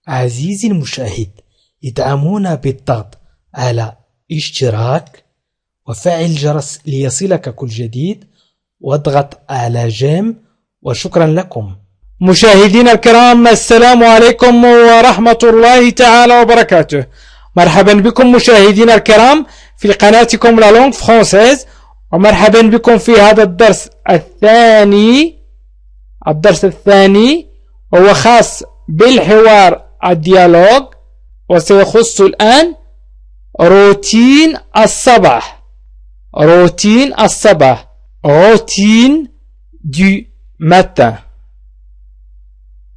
عزيزي المشاهد، ادعمونا بالضغط على اشتراك وفعل الجرس ليصلك كل جديد واضغط على جيم، وشكرا لكم. مشاهدينا الكرام، السلام عليكم ورحمة الله تعالى وبركاته. مرحبا بكم مشاهدينا الكرام في قناتكم لا لونغ فرونسيز، ومرحبا بكم في هذا الدرس الثاني وهو خاص بالحوار الديالوج، وسيخص الآن روتين الصباح. روتين du matin.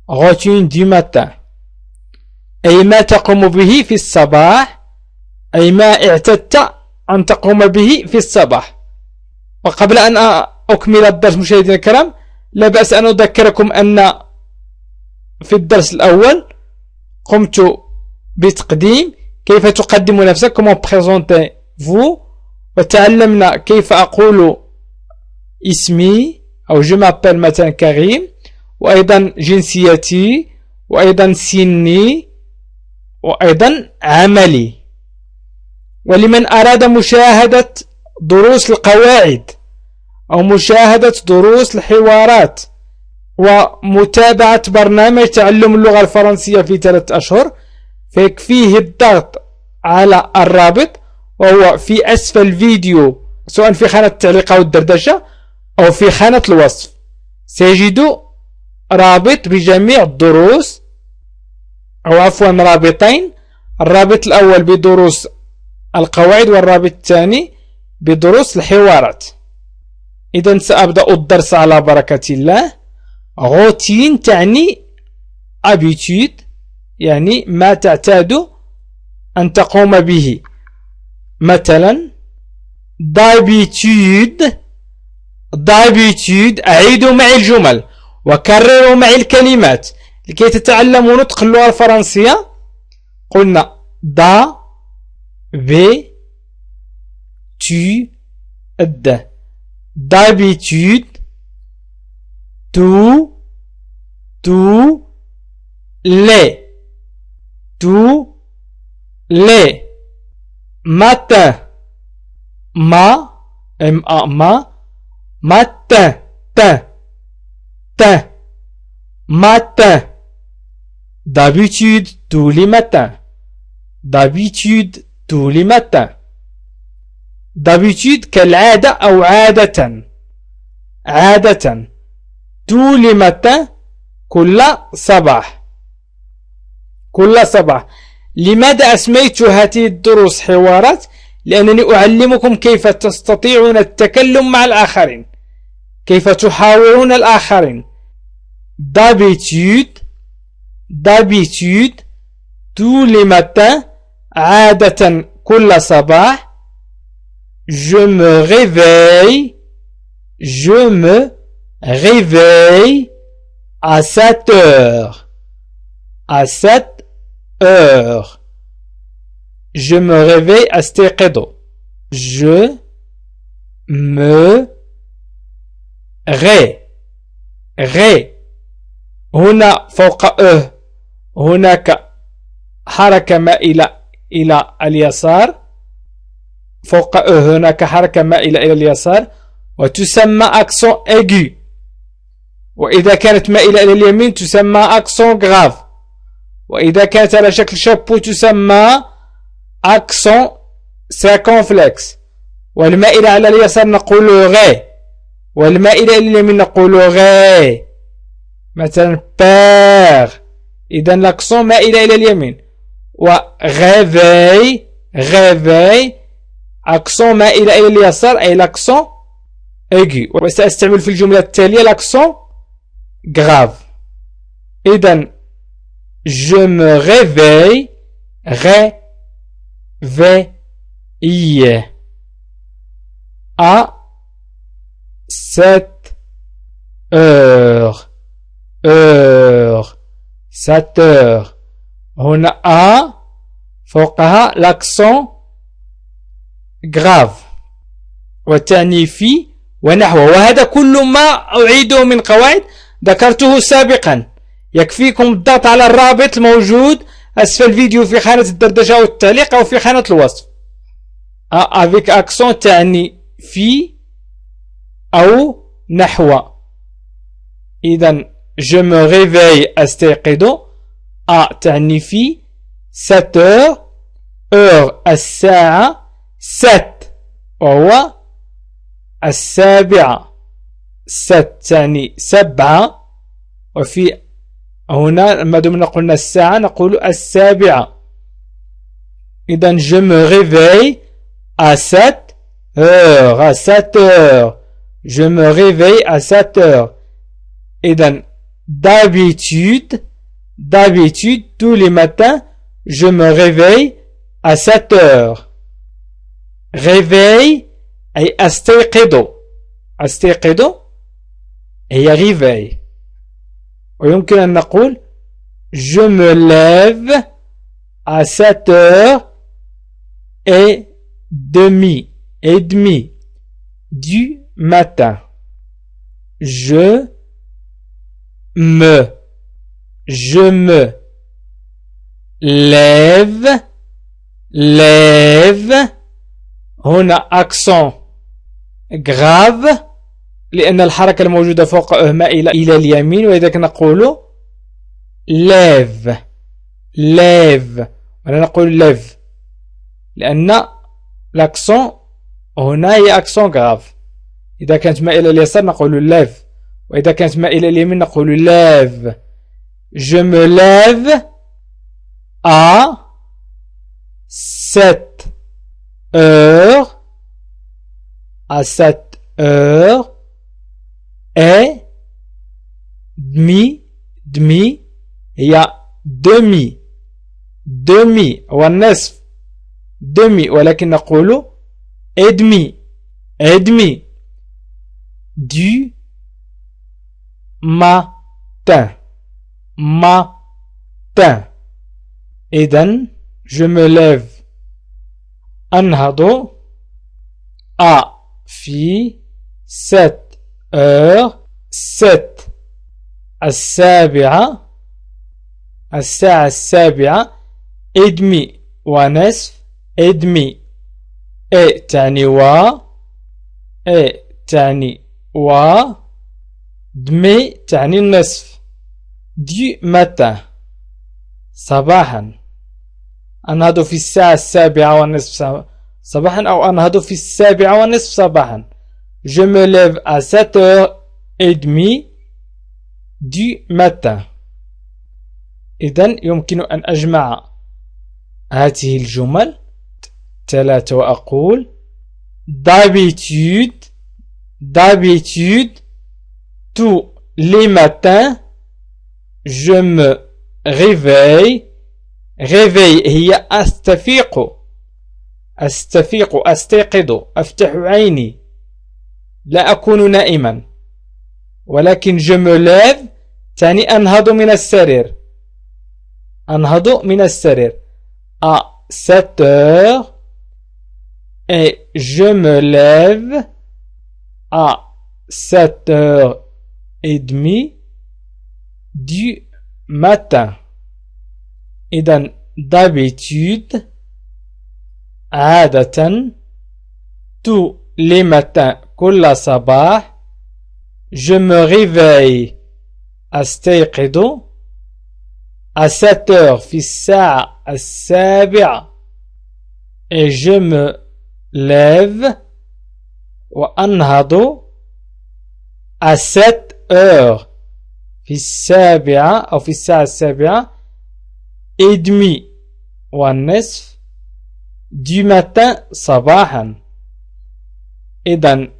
روتين du matin أي ما تقوم به في الصباح، أي ما اعتدت أن تقوم به في الصباح. وقبل أن أكمل الدرس مشاهدينا الكرام، لا بأس أن أذكركم أن في الدرس الأول قمت بتقديم كيف تقدم نفسك، comment présentez-vous، وتعلمنا كيف أقول اسمي أو je m'appelle مثلا كريم، وأيضا جنسيتي، وأيضا سني، وأيضا عملي. ولمن أراد مشاهدة دروس القواعد أو مشاهدة دروس الحوارات ومتابعة برنامج تعلم اللغة الفرنسية في 3 أشهر، فيكفيه الضغط على الرابط، وهو في أسفل الفيديو سواء في خانة التعليق أو الدردشة أو في خانة الوصف. سيجد رابط بجميع الدروس، أو عفوا رابطين، الرابط الأول بدروس القواعد والرابط الثاني بدروس الحوارات. إذن سأبدأ الدرس على بركة الله. روتين تعني habitude، يعني ما تعتاد أن تقوم به. مثلا d'habitude أعيدوا معي الجمل وكرروا معي الكلمات لكي تتعلموا نطق اللغة الفرنسية. قلنا d'habitude، tous les matins, matin, d'habitude tous les matins, d'habitude كالعادة أو عادة، tous les matins كل صباح. لماذا أسميت هذه الدروس حوارات؟ لأنني أعلمكم كيف تستطيعون التكلم مع الآخرين، كيف تحاورون الآخرين. d'habitude tous les matins، عادة كل صباح. je me réveille à 7 heures. Je me réveille أستيقظ. je me هنا فوق هناك حركة مائلة إلى اليسار، فوق هناك حركة مائلة إلى اليسار وتسمى أكسون aigu، وإذا كانت مائلة إلى اليمين تسمى أكسون غراف، وإذا كانت على شكل شابو تسمى أكسون سيركونفلكس. والمائلة على اليسار نقول غي، والمائلة إلى اليمين نقول غي. مثلا بير، إذا الأكسون مائلة إلى اليمين. وغيفي أكسون مائلة إلى اليسار، أي الأكسون aigu. وسأستعمل في الجملة التالية الأكسون غراف. إذن je me réveille à 7 heures. 7 heures. هنا A فوقها l'accent grave وتعني في ونحوه. وهذا كل ما أعيده من قواعد ذكرته سابقا، يكفيكم الضغط على الرابط الموجود أسفل الفيديو في خانة الدردشة أو التعليق أو في خانة الوصف. avec accent تعني في أو نحو. إذن je me réveille أستيقظ. تعني في 7 heures الساعة 7 وهو 7 تعني 7 وفي هنا ما دمنا قلنا الساعة نقول 7. إذن je me réveille à 7 heures je me réveille à 7 heures. إذن d'habitude tous les matins je me réveille à 7 heures. réveil أي أستيقظ هي réveil. ويمكن أن نقول je me lève à 7 heures et demie du matin. je me lève هنا accent grave لأن الحركة الموجودة فوق مائلة إلى اليمين، ولذلك نقول lève ولا نقول lève لأن l'accent هنا هي accent grave. إذا كانت مائلة اليسار نقول lève، وإذا كانت مائلة اليمين نقول lève. je me lève à 7 heures et demi هي demi والنصف demi، ولكن نقول et demi du matin. إذن je me lève أنهض في 7 heures 7 الساعة 7 et demi ونصف et demi تعني demi تعني النصف du matin صباحا. أنهض في الساعة 7:30 صباحا أو أنهض في 7:30 صباحا. je me lève à 7h30 du matin. إذن يمكن أن أجمع هذه الجمل 3 وأقول d'habitude tous les matins je me réveille هي أستيقظ أفتح عيني لا أكون نائما، ولكن je me lève تعني أنهض من السرير à 7 heures et je me lève à 7h30 du matin. إذن d'habitude عادة tous les matins كل صباح je me réveille أستيقظ à 7 heures في الساعة 7 et je me lève وأنهض à 7 heures في 7 أو في الساعة 7:30 والنصف du matin صباحا. إذن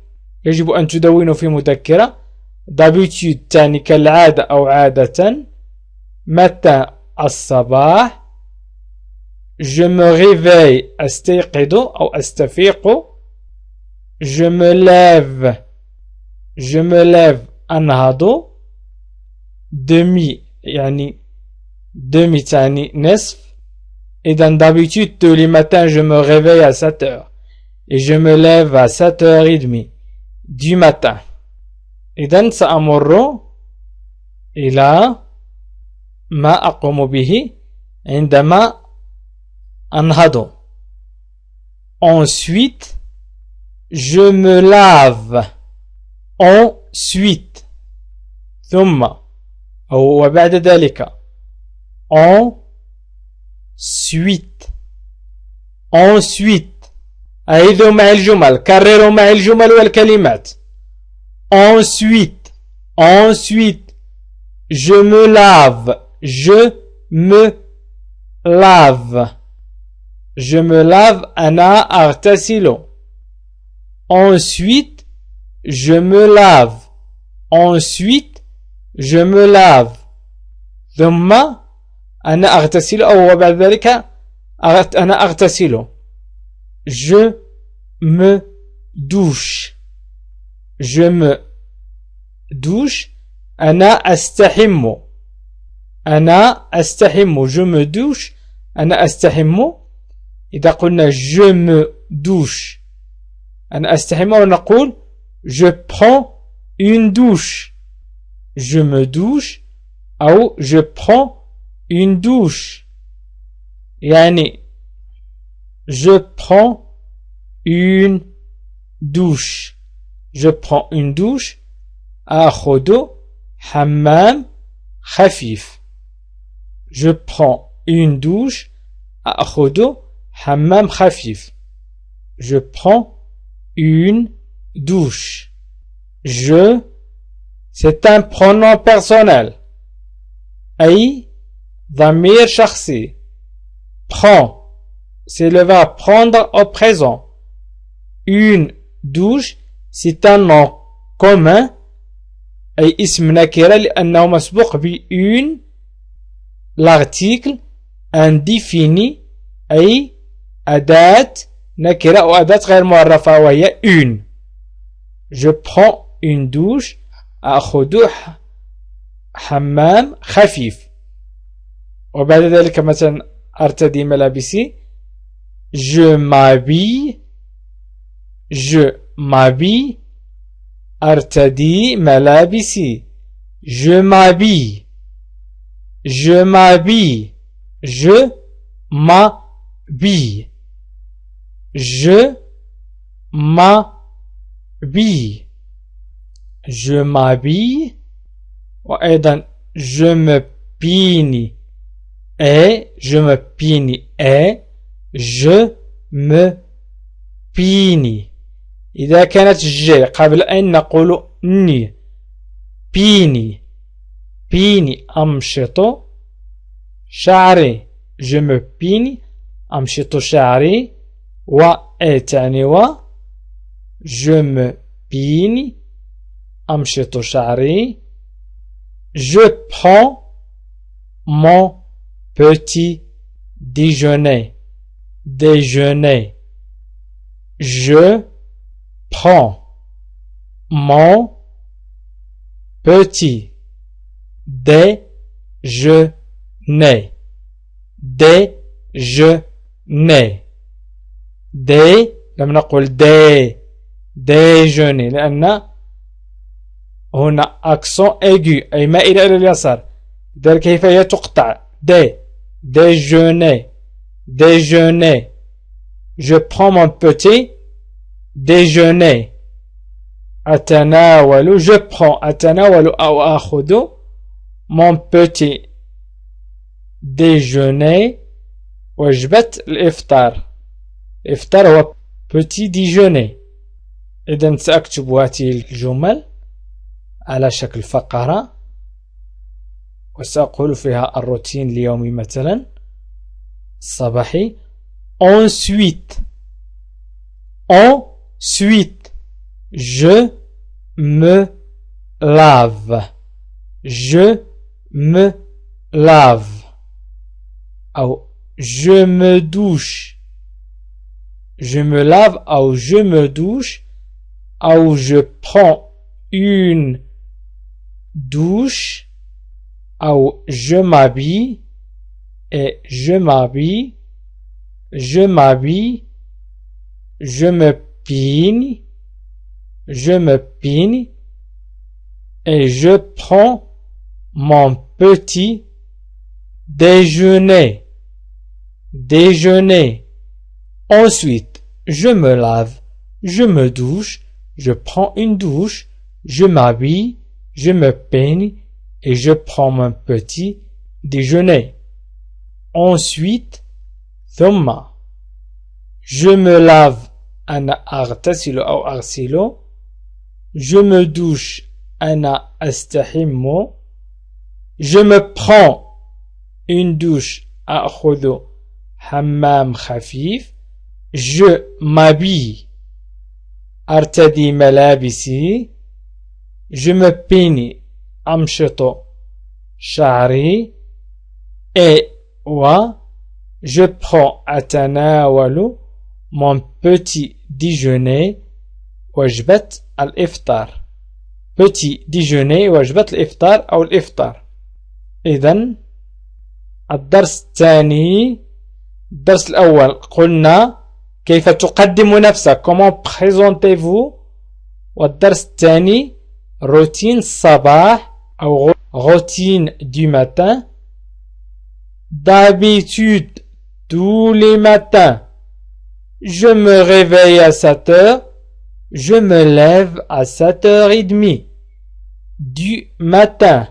يجب أن تدونوا في مذكرة d'habitude تعني كالعادة أو عادة، متى الصباح، je me réveille أستيقظ أو أستفيق، je me lève أنهض، demi يعني demi تعني نصف. إذن d'habitude tous les matins je me réveille à 7 heures et je me lève à 7h30 du matin. إذن سأمر إلى ما أقوم به عندما أنهض. Ensuite, je me lave. Ensuite. ثم أو وبعد ذلك. Ensuite. Ensuite. أعيدوا مع الجمل. كرروا مع الجمل والكلمات. Ensuite. Ensuite. Je me lave. Je me lave. Je me lave. أنا أغتسل. Ensuite, je me lave. Ensuite, je me lave. ثم أنا أغتسل أو بعد ذلك أنا أغتسل. Je me douche. Je me douche. أنا أستحم. أنا أستحم. Je me douche. أنا أستحم. إذا قلنا je me douche أنا أستحم ونقول je prends une douche. Je me douche أو je prends une douche. يعني je prends une douche. Je prends une douche. أخذ حمام خفيف. Je prends une douche. أخذ حمام خفيف. Je prends une douche. Je, c'est un pronom personnel. أي ضمير شخصي. Prends, c'est le verbe prendre au présent. Une douche, c'est un nom commun. أي اسم نكرة لأنه مسبوق ب une. L'article indéfini أي أداة نكرة أو أداة غير معرفة وهي une. Je prends une douche. أخذ حمام خفيف. وبعد ذلك مثلا أرتدي ملابسي. Je m'habille. Je m'habille. أرتدي ملابسي. Je m'habille. Je m'habille. Je m'habille. Je m'habille. Je m'habille. وأيضا je me peine. Et je me peine. Et je me peine. إذا كانت الجي قبل أن نقول ني. بيني. بيني أمشط شعري. je me peine. أمشط شعري. و تعني و. je me peine. أمشط شعري. Je prends mon petit déjeuner. Déjeuner. Je prends mon petit déjeuner. Déjeuner. دي لم نقل دي déjeuner لأن هنا أكسون أيجو أي مائلة إلى اليسار. لذلك كيف هي تقطع. déjeuner. Déjeuner. Je prends mon petit déjeuner. أتناول. Je prends. أتناول أو أخذ mon petit déjeuner. وجبة الإفطار. الإفطار هو petit déjeuner. إذن سأكتب هذه الجمل على شكل فقرة وسأقول فيها الروتين اليومي مثلا الصباحي. Ensuite. Ensuite. Je me lave. Je me lave. أو je me douche. Je me lave أو je me douche أو je prends une douche أو je m'habille et je m'habille. Je m'habille. Je me peine. Je me peine et je prends mon petit déjeuner, déjeuner. Ensuite, je me lave, je me douche, je prends une douche, je m'habille, je me peigne et je prends mon petit déjeuner. Ensuite, ثم je me lave, أنا أغتسل أو أغسل. Je me douche, أنا أستحم. Je me prends une douche, أخذ حمام خفيف. Je m'habille, أرتدي ملابسي. Je me peigne, أمشط شعري. Et je prends أتناول mon petit déjeuner وجبة الإفطار. petit déjeuner وجبة الإفطار أو الإفطار. إذن الدرس الثاني، الدرس الأول قلنا كيف تقدم نفسك comment présentez-vous. والدرس الثاني روتين الصباح أو routine du matin. D'habitude, tous les matins, je me réveille à 7 heures, je me lève à 7h30 du matin.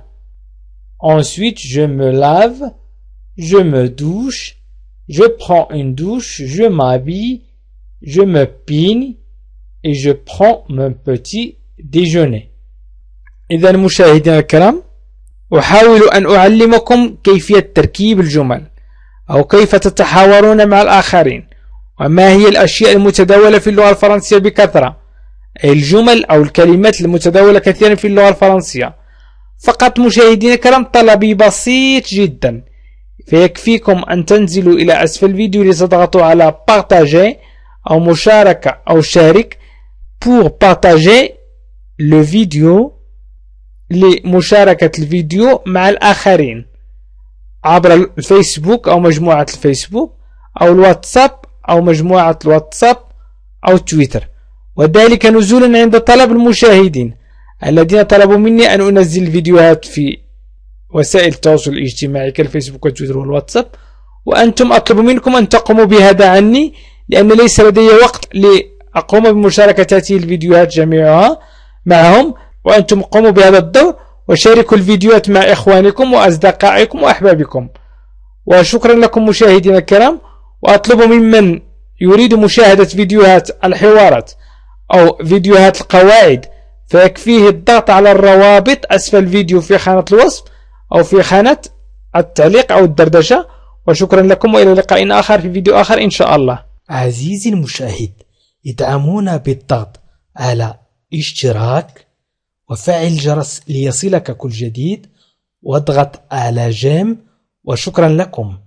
Ensuite, je me lave, je me douche, je prends une douche, je m'habille, je me peigne et je prends mon petit déjeuner. إذا مشاهدينا الكرام، أحاول أن أعلمكم كيفية تركيب الجمل أو كيف تتحاورون مع الآخرين، وما هي الأشياء المتداولة في اللغة الفرنسية بكثرة، أي الجمل أو الكلمات المتداولة كثيرا في اللغة الفرنسية. فقط مشاهدينا الكرام طلبي بسيط جدا، فيكفيكم أن تنزلوا إلى أسفل الفيديو لتضغطوا على partager أو مشاركة أو شارك pour partager le vidéo، لمشاركة الفيديو مع الآخرين عبر الفيسبوك أو مجموعة الفيسبوك أو الواتساب أو مجموعة الواتساب أو تويتر، وذلك نزولا عند طلب المشاهدين الذين طلبوا مني أن أنزل الفيديوهات في وسائل التواصل الاجتماعي كالفيسبوك والتويتر والواتساب، وأنتم أطلب منكم أن تقوموا بهذا عني، لأن ليس لدي وقت لأقوم بمشاركة هذه الفيديوهات جميعها معهم، وأنتم قوموا بهذا الدور وشاركوا الفيديوهات مع إخوانكم وأصدقائكم وأحبابكم. وشكرا لكم مشاهدينا الكرام، وأطلب ممن يريد مشاهدة فيديوهات الحوارات أو فيديوهات القواعد فيكفيه الضغط على الروابط أسفل الفيديو في خانة الوصف أو في خانة التعليق أو الدردشة. وشكرا لكم، وإلى لقاء آخر في فيديو آخر إن شاء الله. عزيزي المشاهد، ادعمونا بالضغط على اشتراك وفعل الجرس ليصلك كل جديد، واضغط على جيم. وشكرا لكم.